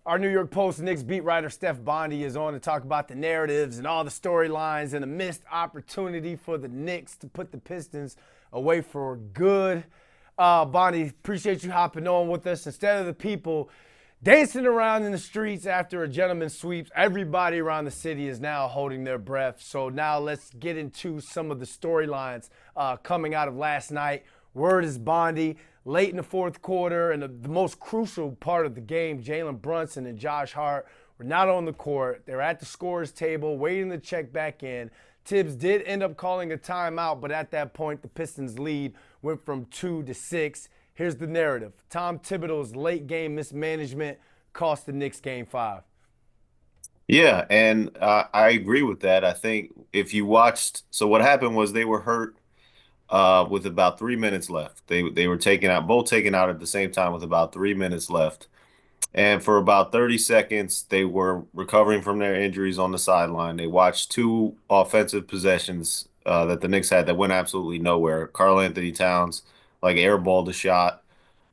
Our New York Post Knicks beat writer Stefan Bondy is on to talk about the narratives and all the storylines and a missed opportunity for the Knicks to put the Pistons away for good. Bondy, appreciate you hopping on with us. Instead of the people dancing around in the streets after a gentleman sweeps, everybody around the city is now holding their breath. So now let's get into some of the storylines coming out of last night. Word is Bondy. Late in the fourth quarter, and the most crucial part of the game, Jalen Brunson and Josh Hart were not on the court. They're at the scorer's table, waiting to check back in. Tibbs did end up calling a timeout, but at that point, the Pistons' lead went from 2 to 6. Here's the narrative. Tom Thibodeau's late game mismanagement cost the Knicks Game 5. Yeah, and I agree with that. I think if you watched, so what happened was they were hurt with about 3 minutes left. They were both taken out at the same time with about 3 minutes left. And for about 30 seconds, they were recovering from their injuries on the sideline. They watched two offensive possessions that the Knicks had that went absolutely nowhere. Karl Anthony Towns like airballed a shot,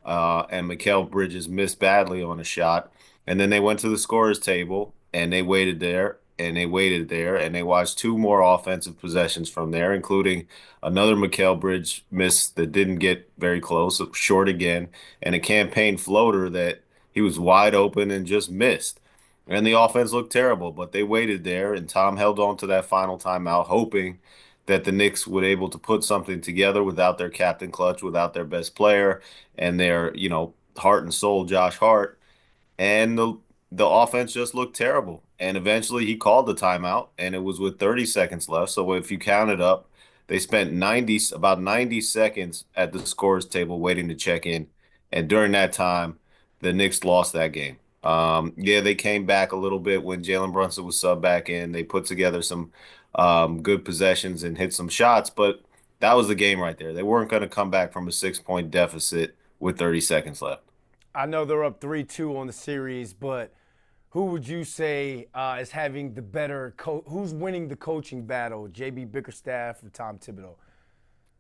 and Mikal Bridges missed badly on a shot. And then they went to the scorer's table and they waited there and they waited there and they watched two more offensive possessions from there, including another Mikal Bridge miss that didn't get very close, short again, and a campaign floater that he was wide open and just missed. And the offense looked terrible, but they waited there, and Tom held on to that final timeout, hoping that the Knicks would able to put something together without their captain clutch, without their best player, and their, heart and soul, Josh Hart. And the offense just looked terrible. And eventually he called the timeout, and it was with 30 seconds left. So if you count it up, they spent about 90 seconds at the scorer's table waiting to check in. And during that time, the Knicks lost that game. Yeah, they came back a little bit when Jalen Brunson was subbed back in. They put together some good possessions and hit some shots, but that was the game right there. They weren't going to come back from a 6 point deficit with 30 seconds left. I know they're up 3-2 on the series, but who would you say is having the better who's winning the coaching battle, JB Bickerstaff or Tom Thibodeau?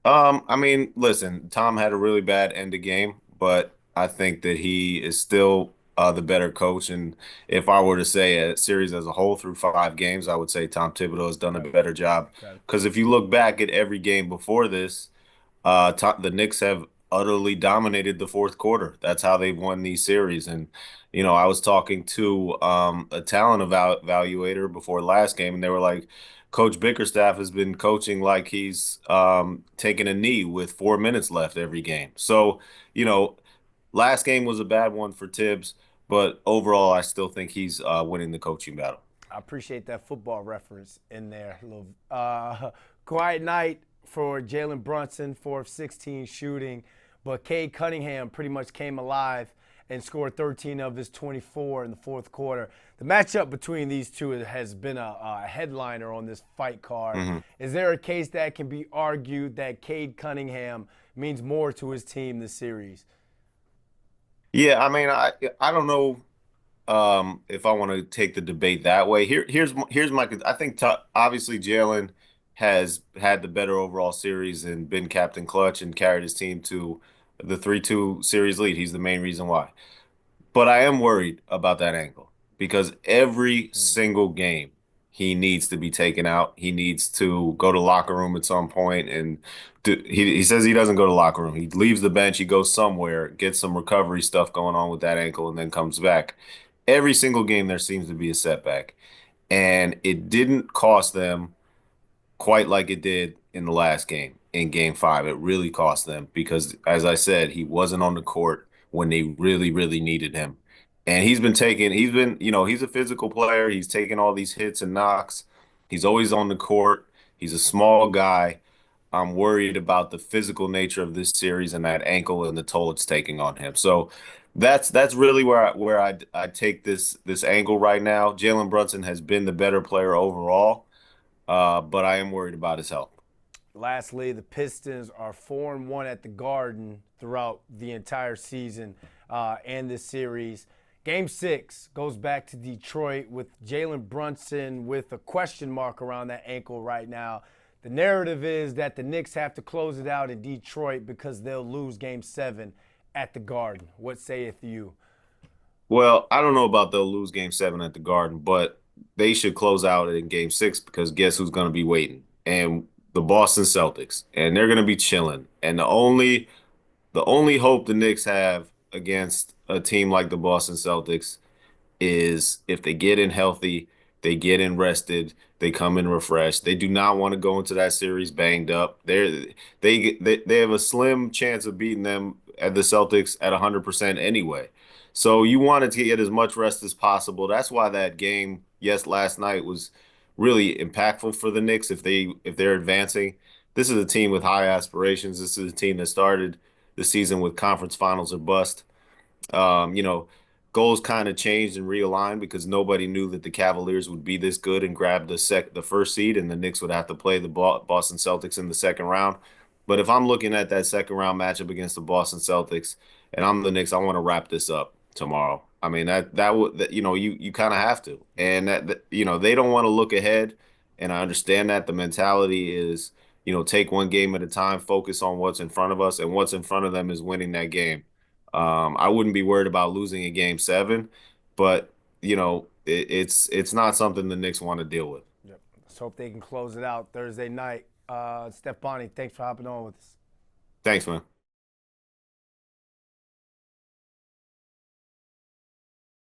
I mean, listen, Tom had a really bad end of game, but I think that he is still the better coach. And if I were to say a series as a whole through 5 games, I would say Tom Thibodeau has done a Okay. better job. Okay. Because if you look back at every game before this, the Knicks have utterly dominated the fourth quarter. That's how they've won these series. And I was talking to a talent evaluator before last game, and they were like, Coach Bickerstaff has been coaching like he's taking a knee with 4 minutes left every game. So, you know, last game was a bad one for Tibbs, but overall, I still think he's winning the coaching battle. I appreciate that football reference in there. A little quiet night for Jalen Brunson, 4 of 16 shooting, but Cade Cunningham pretty much came alive and scored 13 of his 24 in the fourth quarter. The matchup between these two has been a headliner on this fight card. Mhm. Is there a case that can be argued that Cade Cunningham means more to his team this series? Yeah, I mean, I don't know if I want to take the debate that way. Here's my I think obviously Jalen has had the better overall series and been captain clutch and carried his team to the 3-2 series lead. He's the main reason why. But I am worried about that ankle because every single game he needs to be taken out. He needs to go to locker room at some point and he says he doesn't go to locker room. He leaves the bench, he goes somewhere, gets some recovery stuff going on with that ankle, and then comes back. Every single game there seems to be a setback. And it didn't cost them quite like it did in the last game, in game five. It really cost them because, as I said, he wasn't on the court when they really, really needed him. And he's a physical player. He's taking all these hits and knocks. He's always on the court. He's a small guy. I'm worried about the physical nature of this series and that ankle and the toll it's taking on him. So that's really where I take this angle right now. Jalen Brunson has been the better player overall, but I am worried about his health. Lastly, the Pistons are 4-1 at the Garden throughout the entire season and this series. Game 6 goes back to Detroit with Jalen Brunson with a question mark around that ankle right now. The narrative is that the Knicks have to close it out in Detroit because they'll lose Game 7 at the Garden. What saith you? Well, I don't know about they'll lose game seven at the Garden, but they should close out in game six because guess who's going to be waiting? And the Boston Celtics. And they're going to be chilling. And the only hope the Knicks have against a team like the Boston Celtics is if they get in healthy, they get in rested, they come in refreshed. They do not want to go into that series banged up. They have a slim chance of beating them at the Celtics at 100% anyway. So you wanted to get as much rest as possible. That's why that game, yes, last night was really impactful for the Knicks if they're advancing. This is a team with high aspirations. This is a team that started the season with conference finals or bust. Um, you know, Goals kind of changed and realigned because nobody knew that the Cavaliers would be this good and grab the first seed, and the Knicks would have to play the Boston Celtics in the second round. But if I'm looking at that second round matchup against the Boston Celtics, and I'm the Knicks, I want to wrap this up tomorrow. I mean that would that, you kind of have to, and they don't want to look ahead, and I understand that the mentality is take one game at a time, focus on what's in front of us, and what's in front of them is winning that game. I wouldn't be worried about losing a game seven, but it's not something the Knicks want to deal with. Yep. Let's hope they can close it out Thursday night. Steph Bondy, thanks for hopping on with us. Thanks, man.